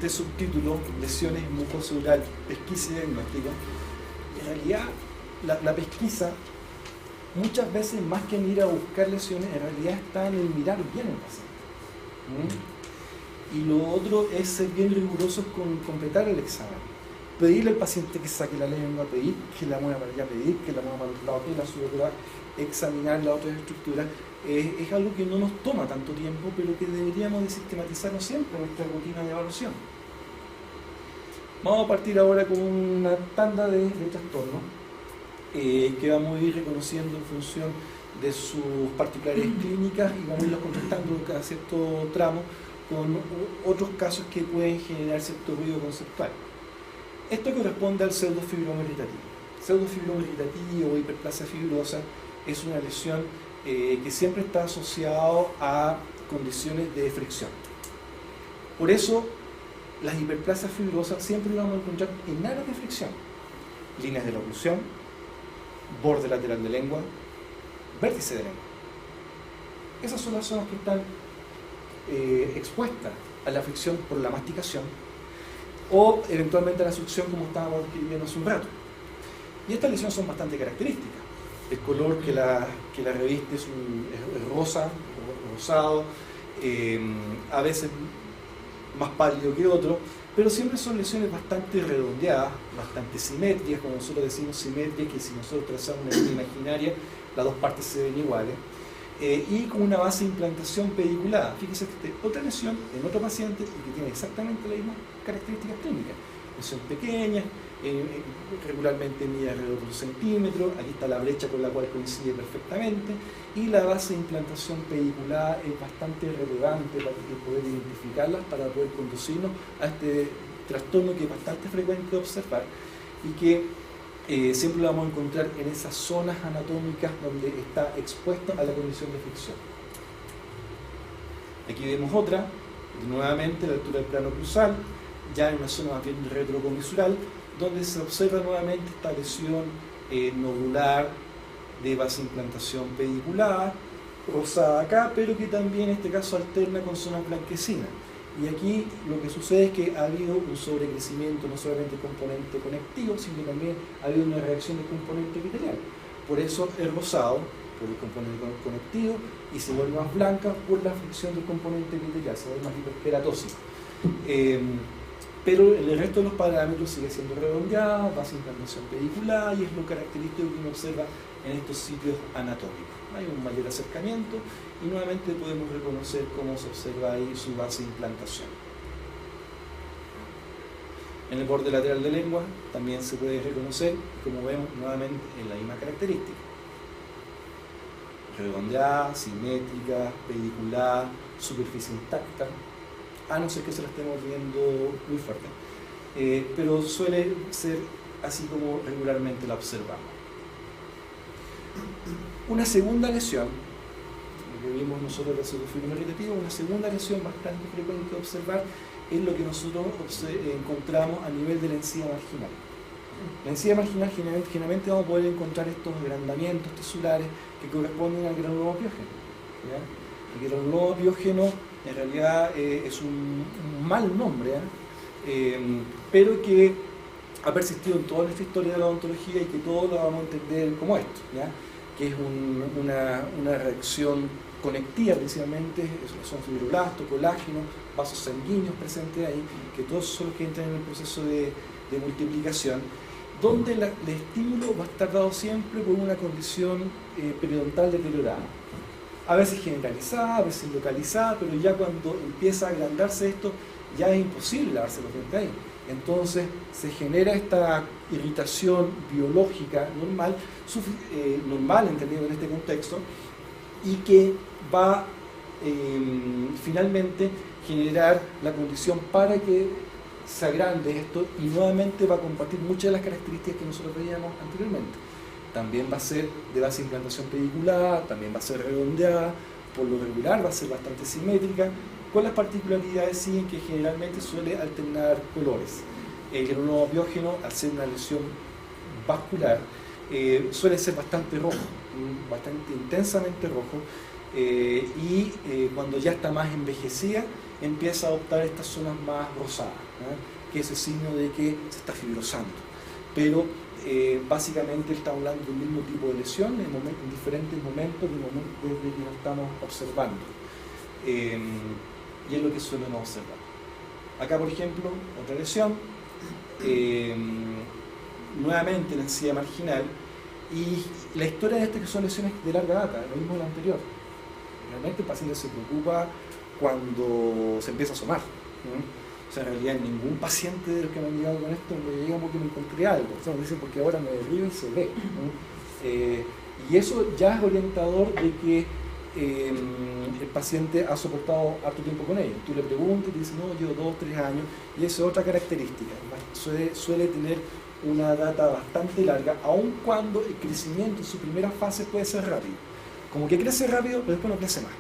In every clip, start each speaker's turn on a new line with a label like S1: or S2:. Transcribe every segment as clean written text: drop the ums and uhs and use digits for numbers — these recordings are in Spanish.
S1: este subtítulo, lesiones mucocelular, pesquisa y diagnóstico, en realidad la pesquisa muchas veces, más que en ir a buscar lesiones, en realidad está en el mirar bien al paciente. Y lo otro es ser bien rigurosos con completar el examen. Pedirle al paciente que saque la lengua, pedir que la mueva para allá, pedir que la mueva para el lado, que la suba, examinar las otras estructuras, es algo que no nos toma tanto tiempo, pero que deberíamos de sistematizarlo siempre en nuestra rutina de evaluación. Vamos a partir ahora con una tanda de trastornos que vamos a ir reconociendo en función de sus particularidades clínicas y vamos a irlos contrastando cada cierto tramo con otros casos que pueden generar cierto ruido conceptual. Esto corresponde al pseudofibroma irritativo. Pseudofibroma irritativo o hiperplasia fibrosa es una lesión que siempre está asociado a condiciones de fricción. Por eso, las hiperplasias fibrosas siempre las vamos a encontrar en áreas de fricción. Líneas de la oclusión, borde lateral de lengua, vértice de lengua. Esas son las zonas que están expuestas a la fricción por la masticación o eventualmente a la succión, como estábamos describiendo hace un rato. Y estas lesiones son bastante características. El color que la reviste es rosa, rosado, a veces más pálido que otro, pero siempre son lesiones bastante redondeadas, bastante simétricas, como nosotros decimos simétricas, que si nosotros trazamos una línea imaginaria, las dos partes se ven iguales, y con una base de implantación pediculada. Fíjense que esta otra lesión en otro paciente y que tiene exactamente las mismas características clínicas. Lesión pequeña, regularmente mide alrededor de 1 centímetro, aquí está la brecha con la cual coincide perfectamente, y la base de implantación pediculada es bastante relevante para poder identificarlas, para poder conducirnos a este trastorno que es bastante frecuente de observar y que siempre lo vamos a encontrar en esas zonas anatómicas donde está expuesto a la condición de fricción. Aquí vemos otra, nuevamente a la altura del plano cruzal, ya en una zona más bien retrocomisural, donde se observa nuevamente esta lesión nodular de base de implantación pediculada, rosada acá, pero que también en este caso alterna con zonas blanquecinas. Y aquí lo que sucede es que ha habido un sobrecrecimiento no solamente del componente conectivo, sino también ha habido una reacción del componente epitelial. Por eso es rosado, por el componente conectivo, y se vuelve más blanca por la fricción del componente epitelial, se vuelve más hiperkeratósico. Pero el resto de los parámetros sigue siendo redondeado, base de implantación pedicular, y es lo característico que uno observa en estos sitios anatómicos. Hay un mayor acercamiento y nuevamente podemos reconocer cómo se observa ahí su base de implantación. En el borde lateral de lengua también se puede reconocer, como vemos nuevamente en la misma característica. Redondeada, simétrica, pedicular, superficie intacta, a no ser que se la estemos viendo muy fuerte, pero suele ser así como regularmente la observamos. Una segunda lesión, lo que vimos nosotros del pseudofibroma irritativo, una segunda lesión bastante frecuente de observar es lo que nosotros encontramos a nivel de la encía marginal. La encía marginal generalmente vamos a poder encontrar estos agrandamientos tisulares que corresponden al granuloma piógeno. El granuloma piógeno en realidad es un mal nombre, pero que ha persistido en toda nuestra historia de la odontología y que todos lo vamos a entender como esto, ¿ya? Que es una reacción conectiva principalmente, son fibroblastos, colágenos, vasos sanguíneos presentes ahí, que todos son los que entran en el proceso de multiplicación, donde el estímulo va a estar dado siempre por una condición periodontal deteriorada. A veces generalizada, a veces localizada, pero ya cuando empieza a agrandarse esto, ya es imposible lavarse los dientes ahí. Entonces se genera esta irritación biológica normal, normal entendido en este contexto, y que va finalmente generar la condición para que se agrande esto y nuevamente va a compartir muchas de las características que nosotros veíamos anteriormente. También va a ser de base de implantación pedicular, también va a ser redondeada, por lo regular va a ser bastante simétrica, con las particularidades sí en que generalmente suele alternar colores. El granuloma piógeno, al ser una lesión vascular, suele ser bastante rojo, bastante intensamente rojo, Cuando ya está más envejecida, empieza a adoptar estas zonas más rosadas, que es el signo de que se está fibrosando. Pero básicamente estamos hablando de un mismo tipo de lesión en diferentes momentos desde que lo estamos observando. Y es lo que suelen observar. Acá, por ejemplo, otra lesión, nuevamente la encía marginal, y la historia de estas que son lesiones de larga data, lo mismo de la anterior. Realmente el paciente se preocupa cuando se empieza a asomar. O sea, en realidad ningún paciente de los que me han llegado con esto me llega porque me encontré algo. O sea, me dicen porque ahora me derribo y se ve. Y eso ya es orientador de que el paciente ha soportado harto tiempo con ello. Tú le preguntas y te dice, no, llevo 2 o 3 años, y eso es otra característica. Suele tener una data bastante larga, aun cuando el crecimiento en su primera fase puede ser rápido. Como que crece rápido, pero después no crece más.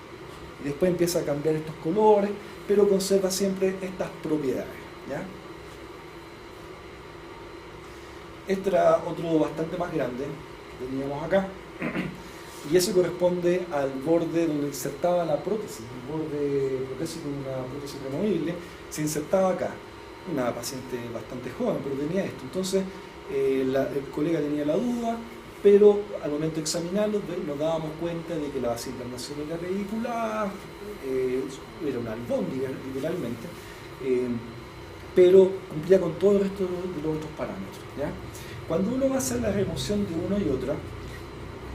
S1: Y después empieza a cambiar estos colores, pero conserva siempre estas propiedades, ¿ya? Este era otro bastante más grande que teníamos acá, y eso corresponde al borde donde insertaba la prótesis, un borde protésico, una prótesis removible, se insertaba acá. Una paciente bastante joven, pero tenía esto. Entonces, el colega tenía la duda, pero al momento de examinarlo nos dábamos cuenta de que la base internacional era radicular, era una albóndiga literalmente, pero cumplía con todo el resto de los otros parámetros, ¿ya? Cuando uno va a hacer la remoción de uno y otra,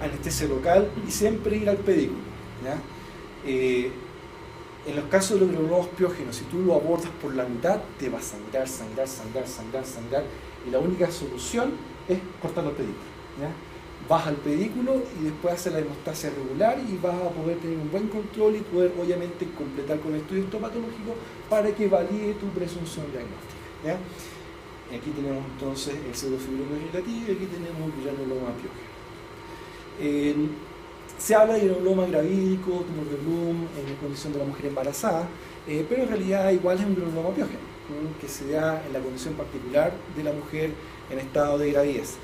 S1: anestesia local y siempre ir al pedículo, ¿ya? En los casos de los granulomas piógenos, si tú lo abordas por la mitad, te va a sangrar, y la única solución es cortar los pedículos, ¿ya? Vas al pedículo y después haces la hemostasia regular y vas a poder tener un buen control y poder obviamente completar con el estudio histopatológico para que valide tu presunción diagnóstica, ¿ya? Aquí tenemos entonces el pseudofibroma irritativo y aquí tenemos el granuloma piógeno. Se habla de granuloma gravídico, tumor de Bloom, en la condición de la mujer embarazada, pero en realidad igual es un granuloma piógeno, que se da en la condición particular de la mujer en estado de gravidez.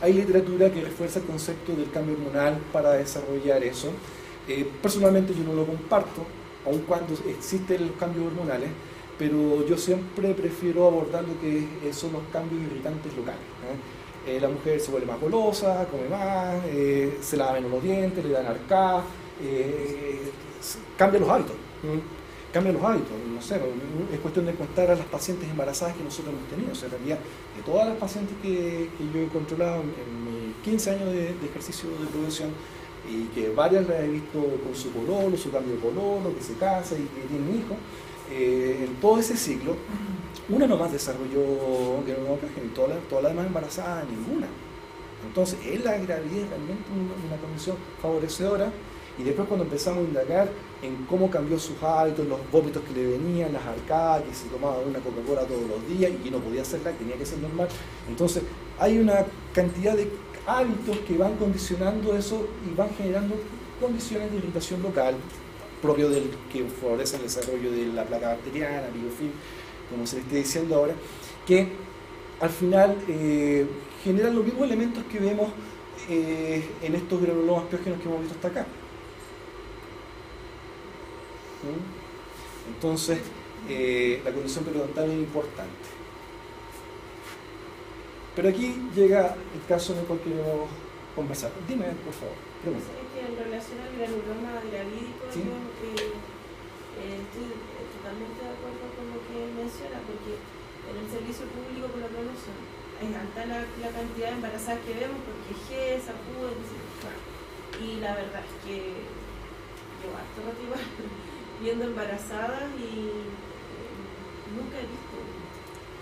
S1: Hay literatura que refuerza el concepto del cambio hormonal para desarrollar eso. Personalmente yo no lo comparto, aun cuando existen los cambios hormonales, pero yo siempre prefiero abordar lo que son los cambios irritantes locales. La mujer se vuelve más golosa, come más, se lava menos los dientes, le dan arcada, cambia los hábitos. No sé, es cuestión de contar a las pacientes embarazadas que nosotros hemos tenido. O sea, en realidad, de todas las pacientes que yo he controlado en mis 15 años de ejercicio de profesión, y que varias las he visto con su pololo, su cambio de pololo, que se casa y que tiene un hijo, en todo ese ciclo, una nomás desarrolló granuloma piógeno y todas las demás embarazadas, ninguna. Entonces, es la gravidez realmente una condición favorecedora. Y después cuando empezamos a indagar en cómo cambió sus hábitos, los vómitos que le venían, las arcadas, que se tomaba una Coca-Cola todos los días y que no podía hacerla, tenía que ser normal. Entonces hay una cantidad de hábitos que van condicionando eso y van generando condiciones de irritación local, propio del que favorece el desarrollo de la placa bacteriana, biofilm, como se le esté diciendo ahora, que al final generan los mismos elementos que vemos en estos granulomas piógenos que hemos visto hasta acá. Entonces, la condición periodontal es importante. Pero aquí llega el caso en el cual queremos conversar. Dime, por favor. Pregunta.
S2: Es que en relación al granuloma gravídico,
S1: ¿Sí?
S2: yo estoy totalmente de acuerdo con lo que menciona, porque en el servicio público, por lo menos, es alta la cantidad de embarazadas que vemos, porque GES, APU, etc. Y la verdad es que yo harto rato igual viendo embarazadas y nunca he visto.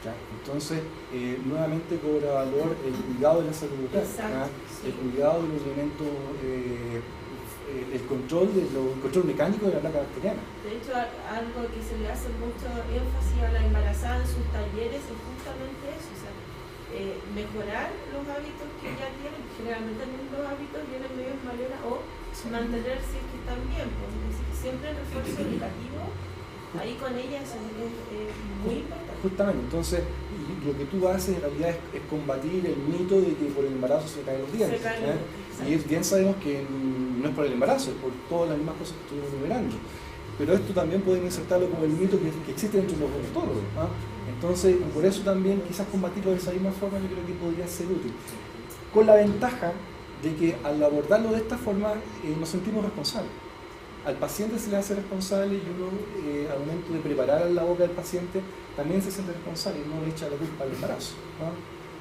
S1: Ya, entonces, nuevamente cobra valor el cuidado de la salud bucal, el cuidado de los elementos, el control mecánico de la placa bacteriana.
S2: De hecho, algo que se le hace mucho énfasis a la embarazada en sus talleres es justamente eso, o sea, mejorar los hábitos que ya tienen, generalmente los hábitos vienen medio malera, o mantener si es que están bien, pues, siempre el refuerzo educativo ahí con ellas es muy importante.
S1: Justamente, entonces, y lo que tú haces en realidad es combatir el mito de que por el embarazo se caen los dientes. Y bien sabemos que no es por el embarazo, es por todas las mismas cosas que estuvimos enumerando. Pero esto también podemos insertarlo como el mito que existe entre los odontólogos. Entonces, por eso también quizás combatirlo de esa misma forma yo creo que podría ser útil. Con la ventaja de que al abordarlo de esta forma nos sentimos responsables. Al paciente se le hace responsable y uno al momento de preparar la boca del paciente también se siente responsable y no le echa la culpa al embarazo.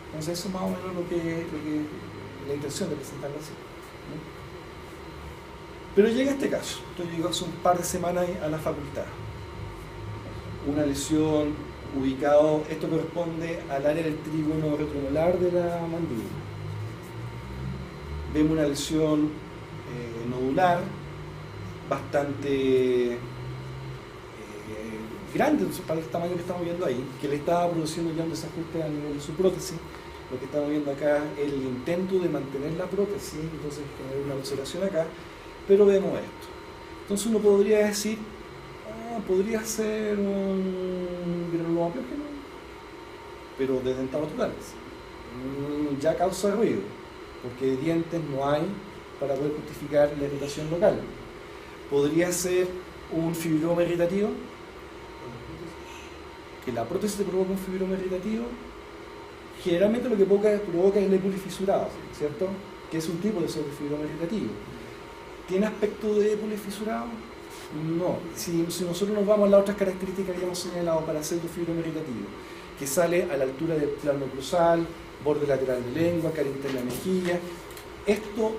S1: Entonces eso es más o menos lo que la intención de presentarlo así. Pero llega este caso. Esto llegó hace un par de semanas a la facultad. Una lesión ubicado, esto corresponde al área del trígono retromolar de la mandíbula. Vemos una lesión nodular bastante grande para el tamaño que estamos viendo ahí, que le estaba produciendo ya un desajuste a nivel de su prótesis. Lo que estamos viendo acá es el intento de mantener la prótesis, entonces generar una ulceración acá, pero vemos esto. Entonces uno podría decir, podría ser un granuloma piógeno, pero de dentados naturales. Ya causa ruido, porque dientes no hay para poder justificar la irritación local. Podría ser un fibroma irritativo, que la prótesis te provoca un fibroma irritativo. Generalmente lo que provoca es el épuli fisurado, ¿cierto? Que es un tipo de fibroma irritativo. ¿Tiene aspecto de épuli fisurado? No. Si nosotros nos vamos a las otras características que habíamos señalado para pseudofibroma irritativo, que sale a la altura del plano cruzal, borde lateral de lengua, cara interna de mejilla, esto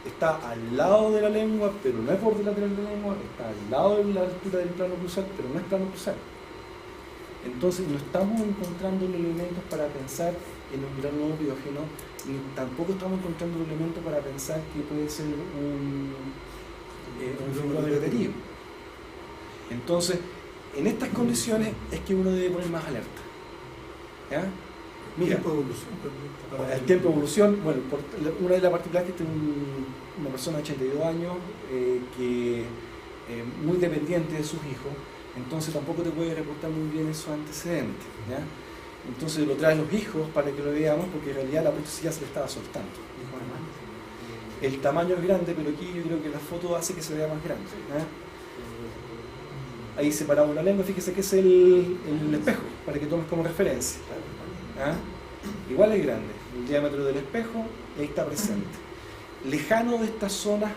S1: está al lado de la lengua, pero no es borde lateral de lengua, está al lado de la altura del plano cruzal, pero no es plano cruzal. Entonces no estamos encontrando elementos para pensar en un granuloma piógeno, ni tampoco estamos encontrando elementos para pensar que puede ser un fibroma irritativo. Entonces, en estas condiciones es que uno debe poner más alerta. ¿Ya? Mira, el tiempo de evolución, bueno, una de las particularidades es que una persona de 82 años que muy dependiente de sus hijos, entonces tampoco te puede reportar muy bien esos antecedentes. ¿Ya? Entonces lo traen los hijos para que lo veamos, porque en realidad la prótesis ya se le estaba soltando. El tamaño es grande, pero aquí yo creo que la foto hace que se vea más grande. ¿Ya? Ahí separamos la lengua, fíjese que es el espejo, para que tomes como referencia. Igual es grande, el diámetro del espejo, ahí está presente. Lejano de estas zonas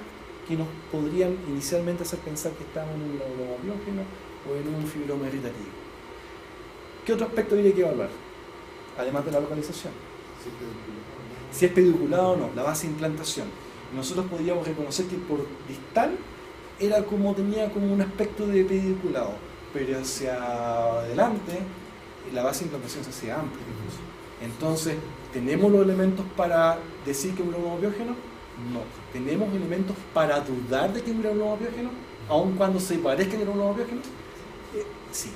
S1: que nos podrían inicialmente hacer pensar que estamos en un granuloma piógeno o en un fibroma irritativo. ¿Qué otro aspecto habría que evaluar? Además de la localización. Si es pediculado o no, la base de implantación. Nosotros podríamos reconocer que por distal tenía como un aspecto de pediculado, pero hacia adelante la base de implantación se hacía amplia. Entonces, ¿tenemos los elementos para decir que es un granuloma piógeno? No. ¿Tenemos elementos para dudar de que es un granuloma piógeno? Aun cuando se parezca a un granuloma piógeno. Sí,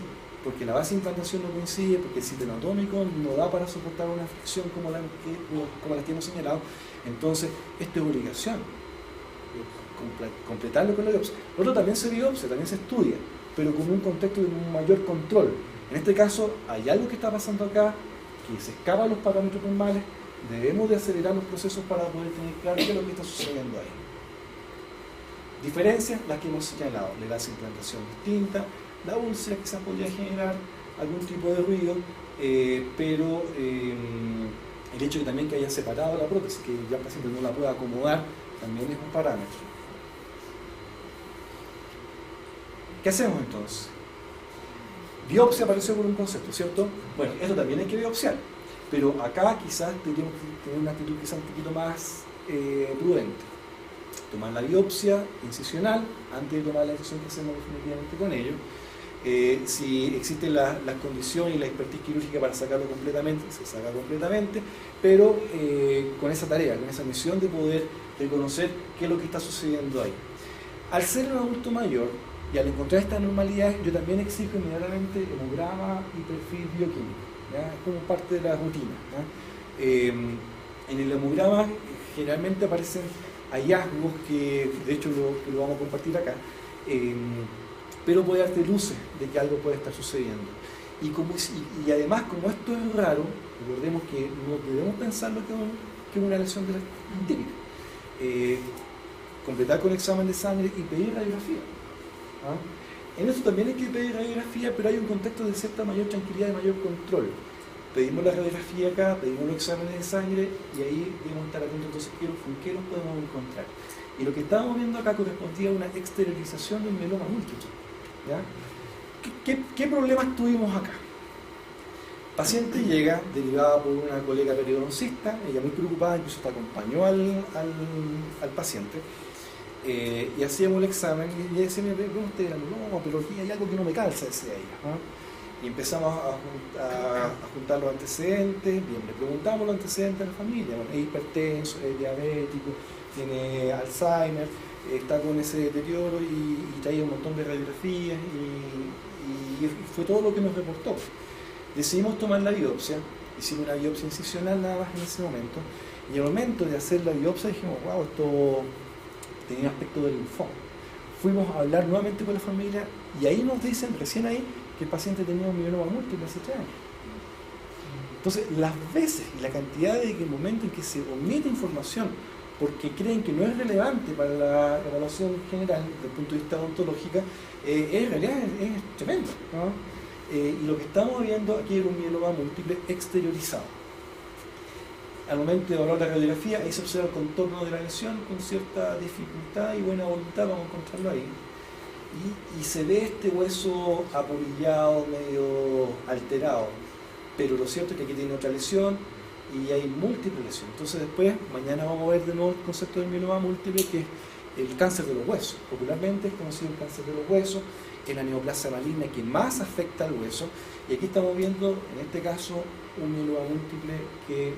S1: porque la base de implantación no coincide, porque el sitio anatómico no da para soportar una fricción como la que hemos señalado. Entonces, esto es obligación, completarlo con la biopsia. Lo otro también se biopsia, también se estudia, pero con un contexto de un mayor control. En este caso, hay algo que está pasando acá, que se escapa a los parámetros normales, debemos de acelerar los procesos para poder tener claro qué es lo que está sucediendo ahí. Diferencias, las que hemos señalado, la base de implantación distinta, la úlcera quizás podría generar algún tipo de ruido, pero el hecho de también que haya separado la prótesis, que ya el paciente no la pueda acomodar, también es un parámetro. ¿Qué hacemos entonces? Biopsia apareció por un concepto, ¿cierto? Bueno, esto también hay que biopsiar, pero acá quizás tendríamos que tener una actitud quizás un poquito más prudente. Tomar la biopsia incisional antes de tomar la decisión que hacemos definitivamente con ello. Si existen las condiciones y la expertise quirúrgica para sacarlo completamente, se saca completamente, pero con esa tarea, con esa misión de poder reconocer qué es lo que está sucediendo ahí. Al ser un adulto mayor y al encontrar esta normalidad, yo también exijo inmediatamente hemograma y perfil bioquímico. ¿Ya? Es como parte de la rutina. En el hemograma generalmente aparecen hallazgos que de hecho lo vamos a compartir acá, pero puede darte luces de que algo puede estar sucediendo. Y además, como esto es raro, recordemos que no debemos pensar lo que es una lesión de la típica. Completar con examen de sangre y pedir radiografía. ¿Ah? En esto también hay que pedir radiografía, pero hay un contexto de cierta mayor tranquilidad y mayor control. Pedimos la radiografía acá, pedimos los exámenes de sangre y ahí debemos estar atentos entonces con qué nos podemos encontrar. Y lo que estábamos viendo acá correspondía a una exteriorización del mieloma múltiple. ¿Ya? ¿Qué problemas tuvimos acá? Paciente llega derivada por una colega periodoncista, ella muy preocupada, incluso hasta acompañó al paciente, y hacíamos el examen y ella decía, ¿cómo usted era? No, pero aquí hay algo que no me calza, decía ella. ¿No? Y empezamos a juntar los antecedentes, bien, le preguntamos los antecedentes a la familia, bueno, es hipertenso, es diabético, tiene Alzheimer, está con ese deterioro y traía un montón de radiografías y fue todo lo que nos reportó. Decidimos tomar la biopsia, hicimos una biopsia incisional nada más en ese momento, y en el momento de hacer la biopsia dijimos, wow, esto tenía aspecto de linfoma. Fuimos a hablar nuevamente con la familia y ahí nos dicen, recién ahí, que el paciente tenía un mieloma múltiple hace 3 años. Entonces, las veces y la cantidad de que el momento en que se omite información porque creen que no es relevante para la evaluación general desde el punto de vista odontológico, en realidad es tremendo, ¿no? Y lo que estamos viendo aquí es un mieloma múltiple exteriorizado. Al momento de evaluar la radiografía, ahí se observa el contorno de la lesión con cierta dificultad y buena voluntad, vamos a encontrarlo ahí. Y se ve este hueso apolillado, medio alterado, pero lo cierto es que aquí tiene otra lesión y hay múltiples lesiones. Entonces después, mañana vamos a ver de nuevo el concepto del mieloma múltiple, que es el cáncer de los huesos. Popularmente es conocido el cáncer de los huesos, es la neoplasia maligna que más afecta al hueso, y aquí estamos viendo, en este caso, un mieloma múltiple que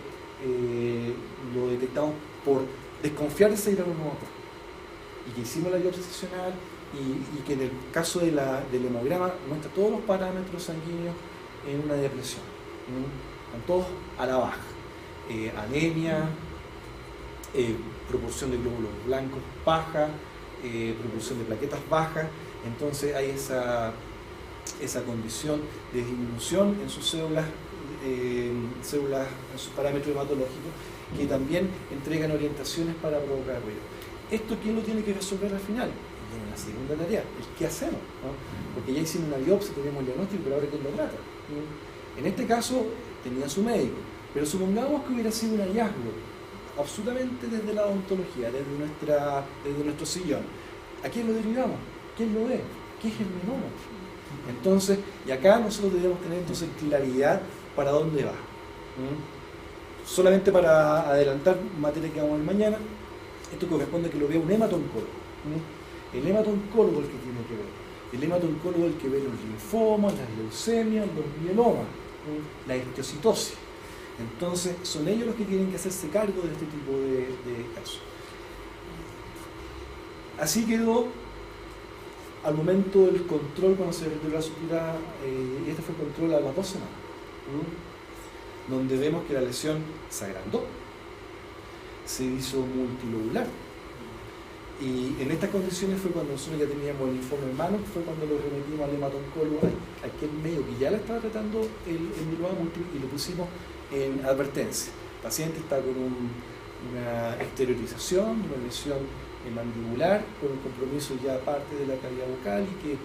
S1: lo detectamos por desconfiar de ese granuloma y que hicimos la biopsia seccional y que en el caso del hemograma muestra todos los parámetros sanguíneos en una depresión, están todos a la baja, anemia, proporción de glóbulos blancos baja, proporción de plaquetas baja. Entonces hay esa condición de disminución en sus células, en sus parámetros hematológicos, que también entregan orientaciones para provocar ruido. ¿Esto quién lo tiene que resolver al final? Tiene la segunda tarea, el qué hacemos, ¿no? Porque ya hicimos una biopsia, tenemos el diagnóstico, pero ahora ¿quién lo trata? En este caso tenía su médico, pero supongamos que hubiera sido un hallazgo, absolutamente desde la odontología, desde nuestro sillón. ¿A quién lo derivamos? ¿Quién lo ve? ¿Qué es el mieloma? Entonces, y acá nosotros debemos tener entonces claridad para dónde va. Solamente para adelantar materia que vamos a ver mañana, esto corresponde a que lo vea un hematoncólogo. El hematoncólogo es el que tiene que ver. El hematoncólogo es el que ve los linfomas, las leucemias, los mielomas, la histiocytosis. Entonces, son ellos los que tienen que hacerse cargo de este tipo de casos. Así quedó al momento del control cuando se retiró la sutura, este fue el control a las 2 semanas, donde vemos que la lesión se agrandó, se hizo multilobular, y en estas condiciones fue cuando nosotros ya teníamos el informe en mano, fue cuando lo remitimos al hematoncólogo, a aquel médico que ya le estaba tratando el mieloma múltiple, y lo pusimos en advertencia. El paciente está con una exteriorización, una lesión mandibular, con un compromiso ya parte de la cavidad bucal y que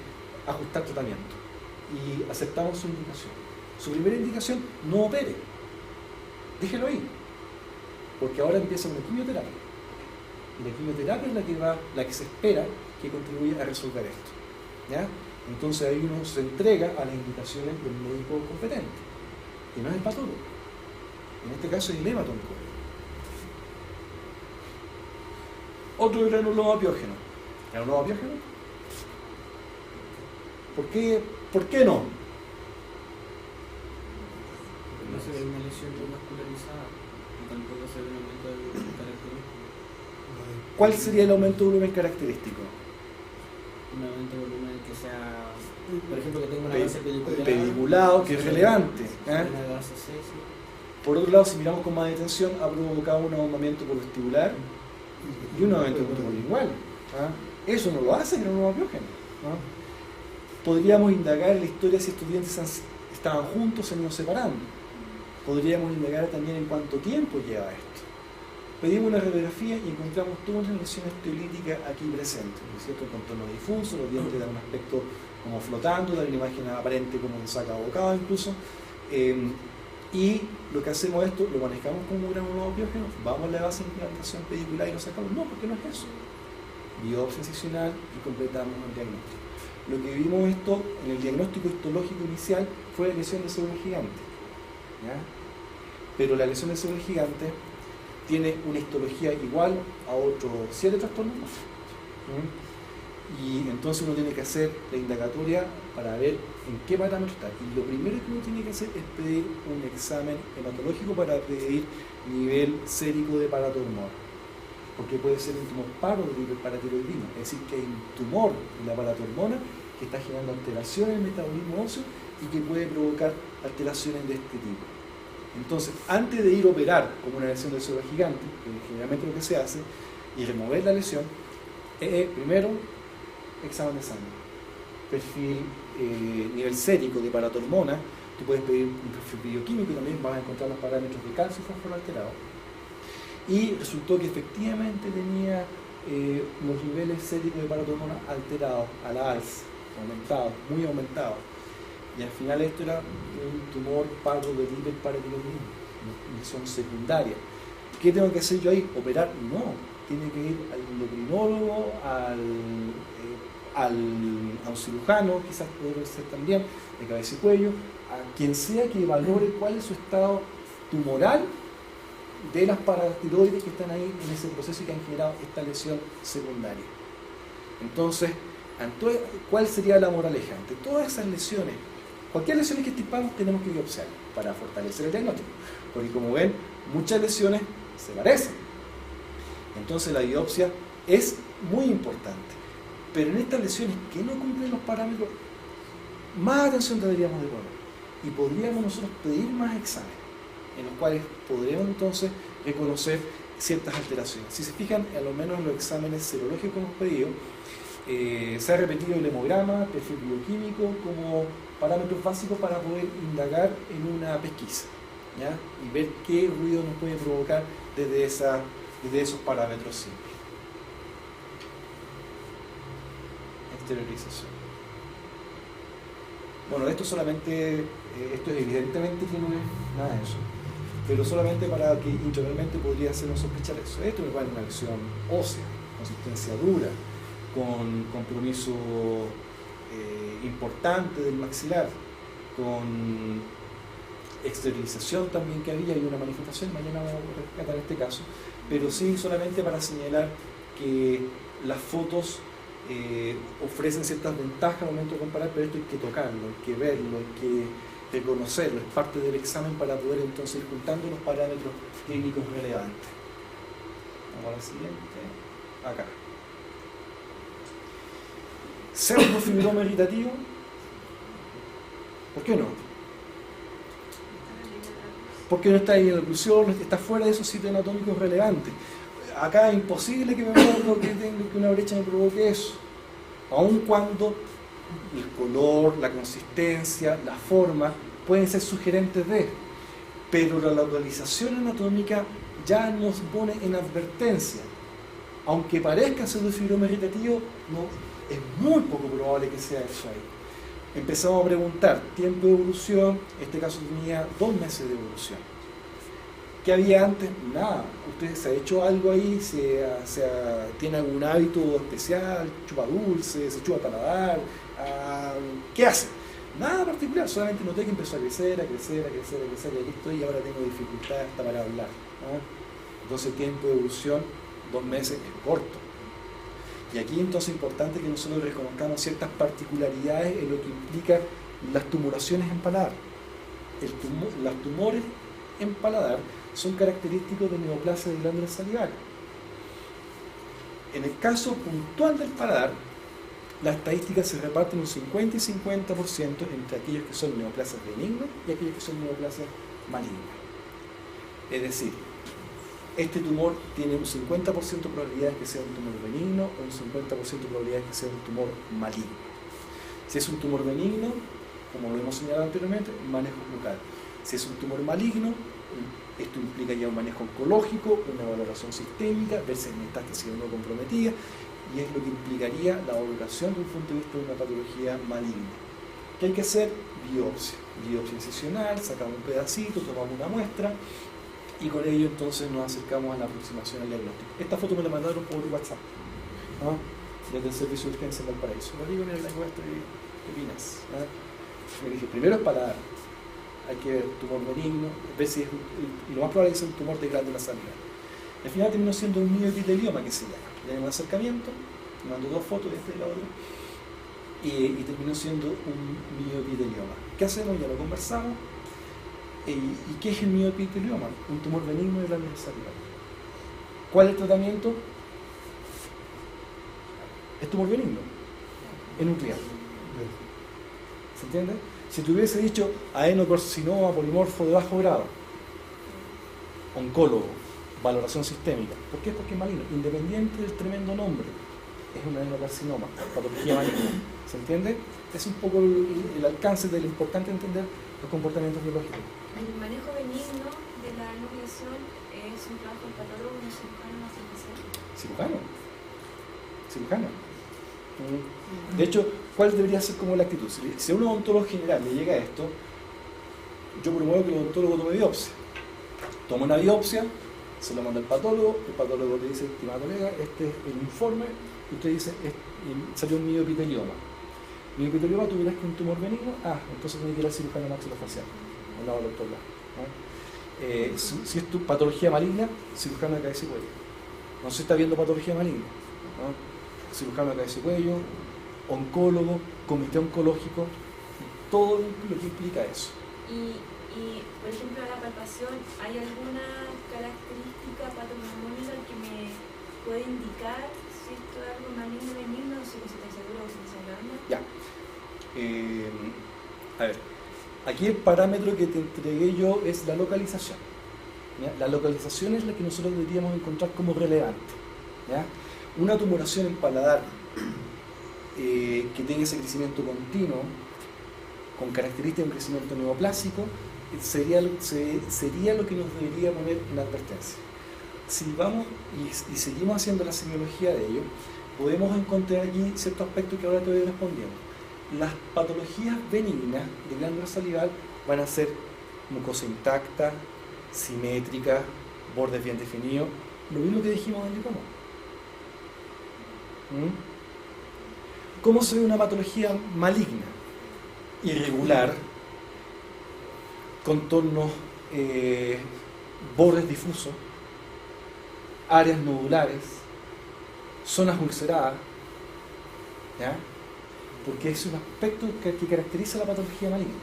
S1: ajustar tratamiento. Y aceptamos su indicación. Su primera indicación, no opere. Déjelo ahí. Porque ahora empieza una quimioterapia. Y la quimioterapia es la que se espera que contribuya a resolver esto. ¿Ya? Entonces ahí uno se entrega a las indicaciones del médico competente, que no es el patólogo. En este caso es el hematoncólogo. Otro granuloma piógeno. ¿Granuloma piógeno? ¿Por qué no?
S3: No se ve una lesión vascularizada y tampoco se ve un aumento de volumen característico.
S1: ¿Cuál sería el aumento de volumen característico?
S3: Un aumento de volumen que sea, por ejemplo, que tenga una base
S1: pediculado, que es relevante.
S3: Una base C, sí.
S1: Por otro lado, si miramos con más detención, ha provocado un ahondamiento vestibular y un aumento lingual. Eso no lo hace el granuloma piógeno. Podríamos indagar en la historia si estos dientes estaban juntos se han ido separando. Podríamos indagar también en cuánto tiempo lleva esto. Pedimos una radiografía y encontramos todas las lesiones teolíticas aquí presentes, ¿no es cierto? El contorno difuso, los dientes dan un aspecto como flotando, dan una imagen aparente como de saca bocado incluso. Y lo que hacemos esto, lo manejamos como un granuloma biógeno, vamos a la base de implantación pedicular y lo sacamos. No, porque no es eso. Biopsia incisional y completamos el diagnóstico. Lo que vimos esto en el diagnóstico histológico inicial fue la lesión de célula gigante, ¿ya? Pero la lesión de célula gigante tiene una histología igual a otros 7 trastornos más. Y entonces uno tiene que hacer la indagatoria para ver en qué parámetro está. Y lo primero que uno tiene que hacer es pedir un examen hematológico para pedir nivel sérico de paratormona. Porque puede ser un tumor paro de hiperparatiroidismo, es decir, que hay un tumor en la paratormona que está generando alteraciones en el metabolismo óseo y que puede provocar alteraciones de este tipo. Entonces, antes de ir a operar como una lesión de célula gigante, que es generalmente lo que se hace, y remover la lesión, primero, examen de sangre, perfil, nivel sérico de paratormona. Tú puedes pedir un perfil bioquímico y también vas a encontrar los parámetros de calcio y fósforo alterados. Y resultó que efectivamente tenía los niveles séricos de paratormona alterados, a la alza, aumentados, muy aumentados. Y al final esto era un tumor pardo del hiperparatiroidismo, una lesión secundaria. ¿Qué tengo que hacer yo ahí? ¿Operar? No. Tiene que ir al endocrinólogo, a un cirujano, quizás puede ser también, de cabeza y cuello, a quien sea que valore cuál es su estado tumoral de las paratiroides que están ahí en ese proceso y que han generado esta lesión secundaria. Entonces, ¿cuál sería la moraleja? Ante todas esas lesiones, cualquier lesión que estipamos tenemos que biopsiar para fortalecer el diagnóstico, porque como ven, muchas lesiones se parecen. Entonces la biopsia es muy importante. Pero en estas lesiones que no cumplen los parámetros, más atención deberíamos de poner. Y podríamos nosotros pedir más exámenes, en los cuales podremos entonces reconocer ciertas alteraciones. Si se fijan, a lo menos en los exámenes serológicos que hemos pedido, se ha repetido el hemograma, perfil bioquímico, como parámetros básicos para poder indagar en una pesquisa, ¿ya? Y ver qué ruido nos puede provocar desde esos parámetros simples. Exteriorización. Bueno, esto evidentemente que no es nada de eso, pero solamente para que interiormente podría hacernos sospechar eso. Esto me parece una lesión ósea, consistencia dura, con compromiso importante del maxilar, con exteriorización también que había y una manifestación, mañana vamos a rescatar este caso, pero sí solamente para señalar que las fotos ofrecen ciertas ventajas al momento de comparar, pero esto hay que tocarlo, hay que verlo, hay que reconocerlo, es parte del examen para poder entonces ir juntando los parámetros clínicos relevantes. Vamos a la siguiente, acá. Pseudofibroma irritativo, ¿por qué no? Porque no está ahí en la oclusión, está fuera de esos sitios anatómicos relevantes. Acá es imposible que que una brecha me provoque eso, aun cuando el color, la consistencia, la forma pueden ser sugerentes de, pero la localización anatómica ya nos pone en advertencia. Aunque parezca pseudofibroma irritativo, no, es muy poco probable que sea eso ahí. Empezamos a preguntar, tiempo de evolución, este caso tenía 2 meses de evolución. ¿Qué había antes? Nada. ¿Usted se ha hecho algo ahí? ¿Tiene algún hábito especial? ¿Chupa dulce? ¿Se chupa paladar? ¿Qué hace? Nada particular, solamente noté que empezó a crecer, y aquí estoy y ahora tengo dificultades hasta para hablar, ¿no? Entonces el tiempo de evolución, 2 meses, es corto. Y aquí entonces es importante que nosotros reconozcamos ciertas particularidades en lo que implica las tumoraciones en paladar. Los tumores en paladar son característicos de neoplasia de glándulas salivales. En el caso puntual del paladar, las estadísticas se reparten un 50 y 50% entre aquellos que son neoplasias benignas y aquellos que son neoplasias malignas. Es decir, este tumor tiene un 50% de probabilidades que sea un tumor benigno o un 50% de probabilidades que sea un tumor maligno. Si es un tumor benigno, como lo hemos señalado anteriormente, manejo local. Si es un tumor maligno, esto implica ya un manejo oncológico, una valoración sistémica, ver si es metástasis o no comprometida, y es lo que implicaría la valoración desde el punto de vista de una patología maligna. ¿Qué hay que hacer? Biopsia. Biopsia incisional, sacamos un pedacito, tomamos una muestra, y con ello entonces nos acercamos a la aproximación al diagnóstico. Esta foto me la mandaron por WhatsApp, ¿no? Desde el Servicio de Urgencia en Valparaíso. Me digo, mira la encuesta, ¿qué opinas? ¿No? Me dije, primero es para hay que ver tumor benigno, ver si es, y lo más probable es que sea un tumor de glándula salivar. Al final terminó siendo un mioepitelioma que se llama. Le dan un acercamiento, me mandó 2 fotos de este y la otra, y terminó siendo un mioepitelioma. ¿Qué hacemos? Ya lo conversamos. ¿Y qué es el mioepitelioma? Un tumor benigno de glándula salivar. ¿Cuál es el tratamiento? Es tumor benigno, es nuclear. ¿Se entiende? Si te hubiese dicho adenocarcinoma polimorfo de bajo grado, oncólogo, valoración sistémica. ¿Por qué? Porque es maligno, independiente del tremendo nombre. Es un adenocarcinoma, patología maligna. ¿Se entiende? Es un poco el alcance de lo importante entender los comportamientos biológicos.
S4: El manejo benigno de la anunciación es un trabajo del patólogo, un cirujano más especial.
S1: Cirujano. De hecho, ¿cuál debería ser como la actitud? Si a un odontólogo general le llega esto, yo promuevo que el odontólogo tome biopsia. Toma una biopsia, se lo manda al patólogo, el patólogo te dice, estimado colega, este es el informe, y usted dice, salió un mioepitelioma. Mioepitelioma, tú dirás que es un tumor benigno, entonces tiene que ir al cirujano maxilofacial, al lado del doctor Blas. Si es tu patología maligna, cirujano de cabeza y cuello. No se está viendo patología maligna, ¿no? Cirujano de cabeza y cuello, oncólogo, comité oncológico, todo lo que implica eso.
S4: Y por ejemplo, a la palpación, ¿hay alguna característica patognomónica que me puede indicar si esto es algo maligno o benigno, si no estoy seguro o si no estoy hablando?
S1: Ya. A ver, aquí el parámetro que te entregué yo es la localización. ¿Ya? La localización es la que nosotros deberíamos encontrar como relevante. ¿Ya? Una tumoración en paladar que tenga ese crecimiento continuo, con características de un crecimiento neoplásico, sería lo que nos debería poner en advertencia. Si vamos y seguimos haciendo la semiología de ello, podemos encontrar aquí ciertos aspectos que ahora te voy respondiendo. Las patologías benignas de glándula salival van a ser mucosa intacta, simétrica, bordes bien definidos, lo mismo que dijimos en lipoma. ¿Cómo se ve una patología maligna? Irregular, contornos, bordes difusos, áreas nodulares, zonas ulceradas, ¿ya? Porque es un aspecto que caracteriza la patología maligna.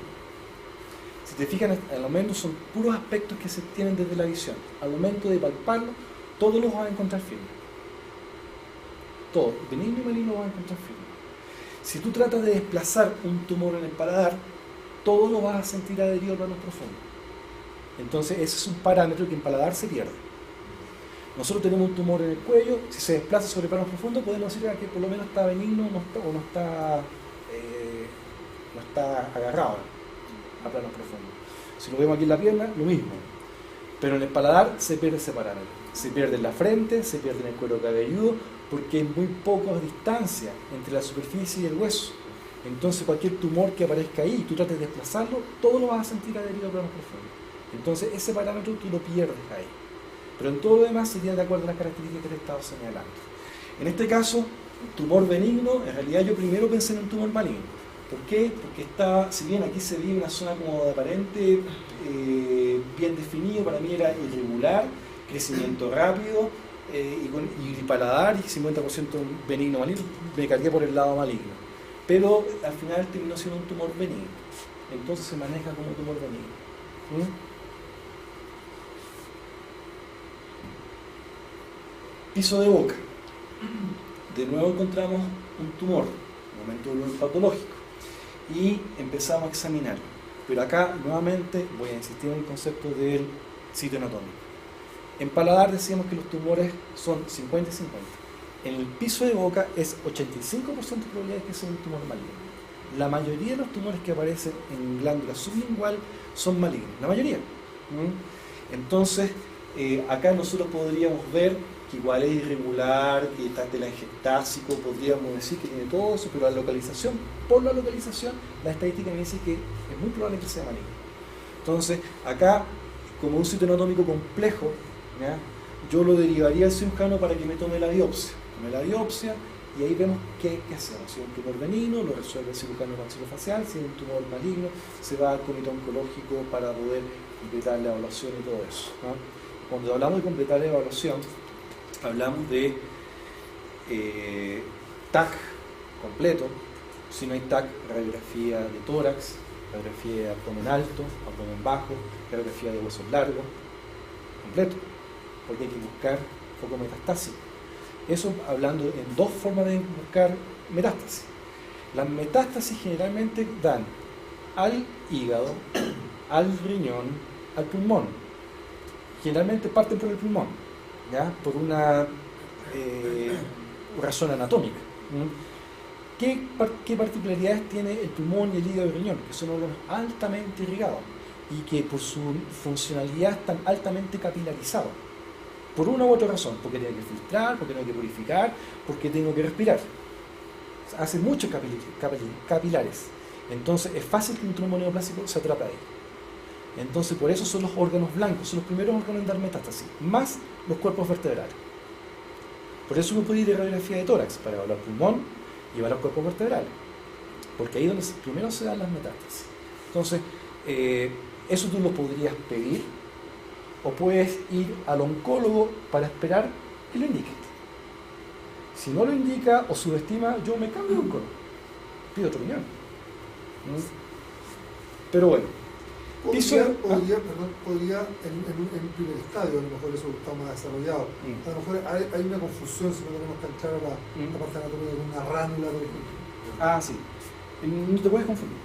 S1: Si te fijas, al momento son puros aspectos que se tienen desde la visión. Al momento de palparlo, todos los vas a encontrar firmes. Todo, benigno y maligno lo vas a encontrar firme. Si tú tratas de desplazar un tumor en el paladar, todo lo vas a sentir adherido al plano profundo. Entonces ese es un parámetro que en paladar se pierde. Nosotros tenemos un tumor en el cuello, si se desplaza sobre el plano profundo podemos decir que por lo menos está benigno o no está agarrado a plano profundo. Si lo vemos aquí en la pierna, lo mismo. Pero en el paladar se pierde ese parámetro. Se pierde en la frente, se pierde en el cuero cabelludo, porque hay muy poca distancia entre la superficie y el hueso. Entonces cualquier tumor que aparezca ahí y tú trates de desplazarlo, todo lo vas a sentir adherido a plano profundo. Entonces ese parámetro tú lo pierdes ahí. Pero en todo lo demás se tiene de acuerdo a las características que te he estado señalando. En este caso, tumor benigno, en realidad yo primero pensé en un tumor maligno. ¿Por qué? Porque si bien aquí se ve una zona como de aparente bien definido, para mí era irregular, crecimiento rápido, y paladar y 50% benigno maligno, me cargué por el lado maligno. Pero al final terminó siendo un tumor benigno. Entonces se maneja como tumor benigno. Piso de boca. De nuevo encontramos un tumor, un momento de dolor patológico. Y empezamos a examinarlo. Pero acá nuevamente voy a insistir en el concepto del sitio anatómico. En paladar decíamos que los tumores son 50 y 50. En el piso de boca es 85% de probabilidad de que sea un tumor maligno. la mayoría de los tumores que aparecen en glándula sublingual son malignos, la mayoría. Entonces, acá nosotros podríamos ver que igual es irregular, que está telangiectásico, podríamos decir que tiene todo eso, pero por la localización, la estadística me dice que es muy probable que sea maligno. Entonces, acá, como un sitio anatómico complejo, ¿ya?, yo lo derivaría al cirujano para que me tome la biopsia. Tome la biopsia y ahí vemos qué hacemos. Si es un tumor benigno, lo resuelve el cirujano maxilofacial. Si es un tumor maligno, se va al comité oncológico para poder completar la evaluación y todo eso, ¿no? Cuando hablamos de completar la evaluación, hablamos de TAC completo. Si no hay TAC, radiografía de tórax, radiografía de abdomen alto, abdomen bajo, radiografía de huesos largos, completo, porque hay que buscar foco metastásico. Eso hablando en dos formas de buscar metástasis. Las metástasis generalmente dan al hígado, al riñón, al pulmón. Generalmente parten por el pulmón, ¿ya?, por una razón anatómica. ¿Qué particularidades tiene el pulmón y el hígado y el riñón? Que son órganos altamente irrigados y que por su funcionalidad están altamente capilarizados. Por una u otra razón, porque tengo que filtrar, porque tengo que purificar, porque tengo que respirar. Hacen muchos capilares. Entonces es fácil que un trombo neoplásico se atrape ahí. Entonces por eso son los órganos blancos, son los primeros órganos en dar metástasis, más los cuerpos vertebrales. Por eso uno puede ir a radiografía de tórax para evaluar pulmón y evaluar cuerpos vertebrales, porque ahí es donde primero se dan las metástasis. Entonces, eso tú lo podrías pedir, o puedes ir al oncólogo para esperar que lo indique. Si no lo indica o subestima, yo me cambio de oncólogo, pido otro riñón. Pero bueno,
S5: podría en un primer estadio, a lo mejor eso está más desarrollado. A lo mejor hay una confusión si no tenemos tan clara la parte anatómica de una ránula, por ejemplo.
S1: Sí. No te puedes confundir.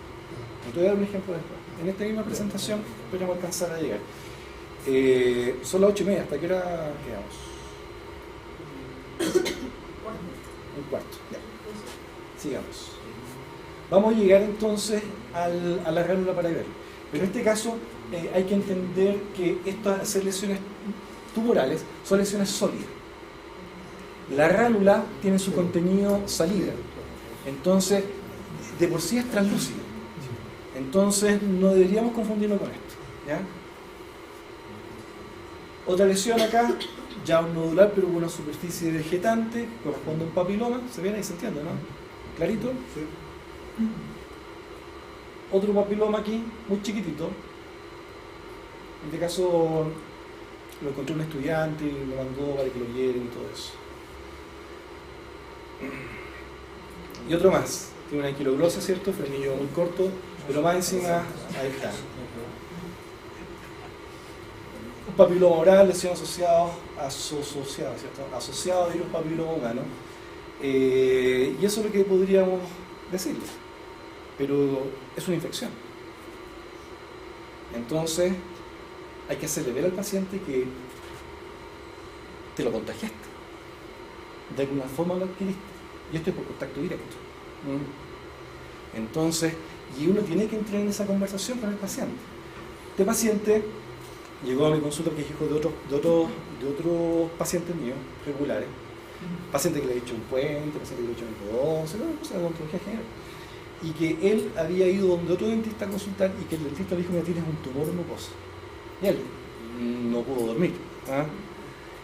S1: Te voy a dar un ejemplo después. En esta misma presentación esperamos alcanzar a llegar. Son las 8:30, ¿hasta qué hora quedamos? Un cuarto, ya. Sigamos. Vamos a llegar entonces a la ránula para ver. Pero en este caso hay que entender que estas lesiones tumorales son lesiones sólidas. La ránula tiene su contenido salida, entonces de por sí es translúcido. Entonces no deberíamos confundirnos con esto, ¿ya? Otra lesión acá, ya un nodular pero con una superficie vegetante, corresponde a un papiloma, ¿se ven ahí? ¿Se entiende, no? ¿Clarito?
S5: Sí.
S1: Otro papiloma aquí, muy chiquitito. En este caso lo encontró un estudiante y lo mandó para que lo vieran y todo eso. Y otro más, tiene una anquiloglosia, ¿cierto? Frenillo muy corto, pero más encima, ahí está. Un papiloma oral, lesión asociado, ¿cierto? Asociado a virus papiloma humano. Y eso es lo que podríamos decirle. Pero es una infección. Entonces hay que hacerle ver al paciente que te lo contagiaste. De alguna forma lo adquiriste. Y esto es por contacto directo. Entonces, y uno tiene que entrar en esa conversación con el paciente. Este paciente llegó a mi consulta porque es hijo de otros pacientes míos, regulares. Paciente que le he hecho un puente, paciente que le he hecho un endodoncia, una cosa de odontología general. Y que él había ido donde otro dentista a consultar y que el dentista le dijo: mira, tienes un tumor mucoso. Y él no pudo dormir.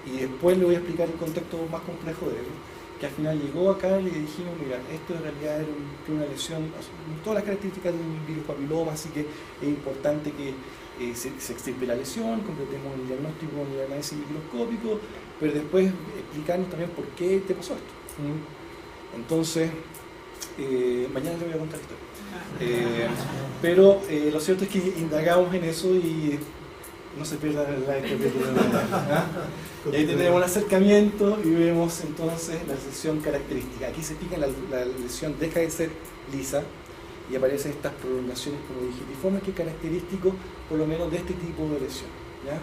S1: Y después le voy a explicar el contexto más complejo de él, que al final llegó acá y le dijimos: mira, esto en realidad era una lesión, todas las características de un virus papiloma, así que es importante que se extirpe la lesión, completemos el diagnóstico con el análisis microscópico, pero después explicarnos también por qué te pasó esto. Entonces, mañana le voy a contar esto. Pero lo cierto es que indagamos en eso y no se pierda la interpretación. Y ahí tenemos un acercamiento y vemos entonces la lesión característica. Aquí se pica, la lesión deja de ser lisa y aparecen estas prolongaciones como digitiformes, que es característico por lo menos de este tipo de lesión, ¿ya?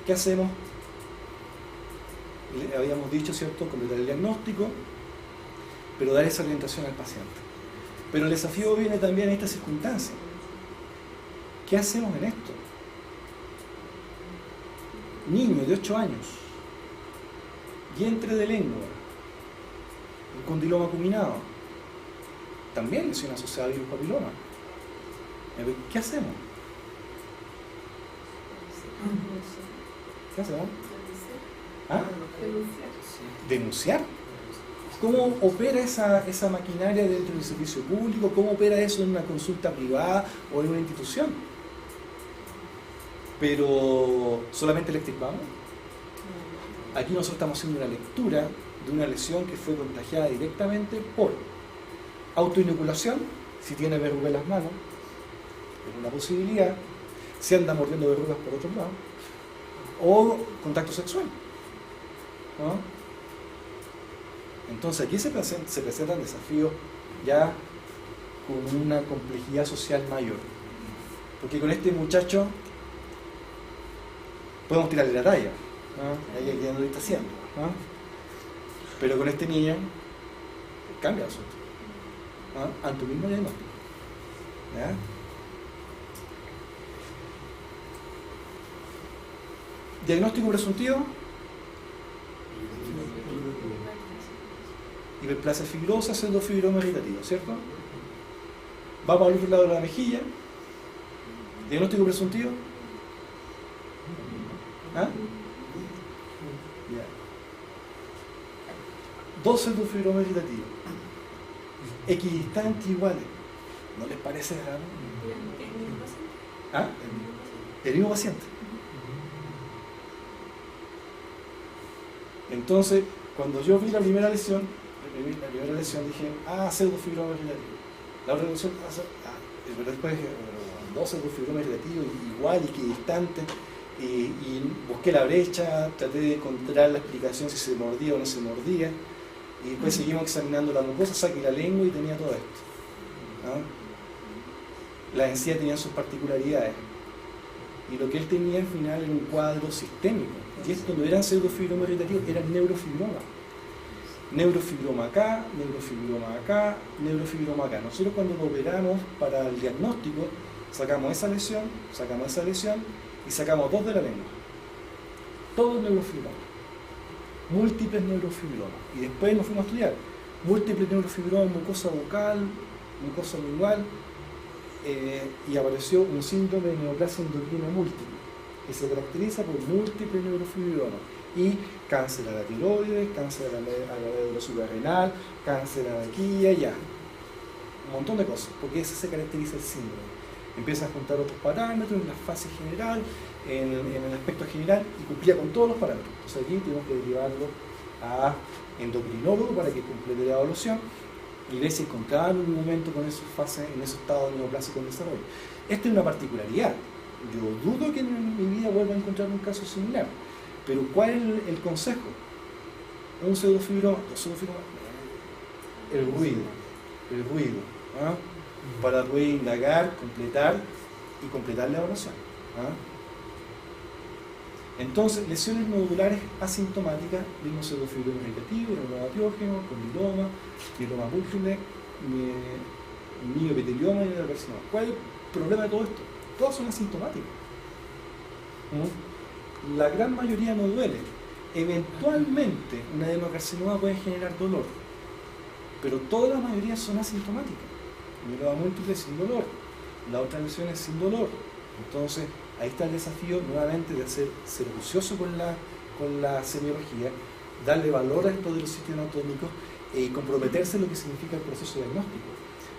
S1: ¿Qué hacemos? Le habíamos dicho, ¿cierto?, completar el diagnóstico, pero dar esa orientación al paciente. Pero el desafío viene también en esta circunstancia. ¿Qué hacemos en esto? Niño de 8 años, vientre de lengua, un condiloma acuminado, también lesión asociada al virus papiloma. ¿Qué hacemos? ¿Qué hacemos? ¿Ah? ¿Denunciar? ¿Cómo opera esa maquinaria dentro del servicio público? ¿Cómo opera eso en una consulta privada o en una institución? Pero ¿solamente le extirpamos? Aquí nosotros estamos haciendo una lectura de una lesión que fue contagiada directamente por autoinoculación, si tiene verruga en las manos, es una posibilidad, si anda mordiendo verrugas por otro lado, o contacto sexual, ¿no? Entonces aquí se presentan desafíos ya con una complejidad social mayor, porque con este muchacho podemos tirarle la talla, ¿no? Ella ya no lo está haciendo, ¿no? Pero con este niño cambia el asunto, ¿no? Ante tu mismo diagnóstico, ¿ya? Diagnóstico presuntivo: hiperplasia fibrosa, pseudofibroma irritativo, ¿cierto? Vamos al otro lado de la mejilla. Diagnóstico presuntivo. ¿Ah? Ya. 2 pseudofibromas irritativos, equidistantes iguales. ¿No les parece raro? ¿Ah? El mismo paciente. Entonces, cuando yo vi la primera lesión dije, pseudofibromas irritativos. La otra lesión, pero después 2 pseudofibromas irritativos igual, equidistantes. Y busqué la brecha, traté de encontrar la explicación si se mordía o no se mordía, y después seguimos examinando la mucosa, saqué la lengua y tenía todo esto, ¿no? Las encías tenían sus particularidades, y lo que él tenía al final era un cuadro sistémico, y esto no eran pseudofibromas irritativos, eran neurofibromas. Neurofibroma acá, neurofibroma acá, neurofibroma acá. Nosotros cuando lo operamos para el diagnóstico, sacamos esa lesión y sacamos 2 de la lengua. Todos neurofibromas. Múltiples neurofibromas. Y después nos fuimos a estudiar. Múltiples neurofibromas, mucosa bucal, mucosa lingual, y apareció un síndrome de neoplasia endocrina múltiple, que se caracteriza por múltiples neurofibromas. Y cáncer a la tiroides, cáncer a la médula suprarrenal, cáncer a aquí y allá. Un montón de cosas, porque ese se caracteriza el síndrome. Empieza a juntar otros parámetros en la fase general, en el aspecto general, y cumplía con todos los parámetros. Entonces aquí tenemos que derivarlo a endocrinólogo para que complete la evaluación y ver si encontraban un momento con esas fases, en ese estado neoplásico en desarrollo. Esta es una particularidad. Yo dudo que en mi vida vuelva a encontrar un caso similar. Pero ¿cuál es el consejo? Un pseudofibroma, el ruido, ¿ah? Para poder indagar, completar la evaluación, ¿ah? Entonces, lesiones nodulares asintomáticas, vimos pseudofibroma irritativo, granuloma piógeno, condiloma, mieloma múltiple, mioepitelioma y adenocarcinoma. ¿Cuál es el problema de todo esto? Todas son asintomáticas. La gran mayoría no duele. Eventualmente, una adenocarcinoma puede generar dolor, pero toda la mayoría son asintomáticas. Mieloma múltiple sin dolor, la otra lesión es sin dolor. Entonces, ahí está el desafío nuevamente de ser juicioso con la semiología, darle valor a esto de los sitios anatómicos y comprometerse en lo que significa el proceso diagnóstico.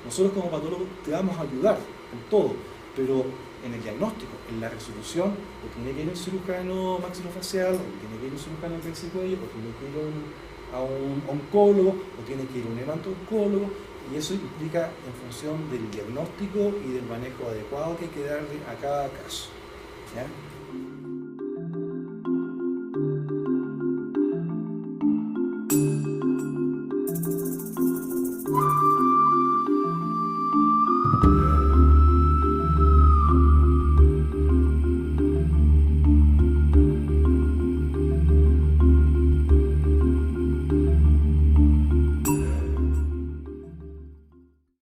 S1: Nosotros como patólogos te vamos a ayudar en todo, pero en el diagnóstico, en la resolución, o tiene que ir un cirujano maxilofacial, o tiene que ir un cirujano de cabeza y cuello, o tiene que ir a un oncólogo, o tiene que ir a un hemato-oncólogo, y eso implica en función del diagnóstico y del manejo adecuado que hay que darle a cada caso, ¿ya?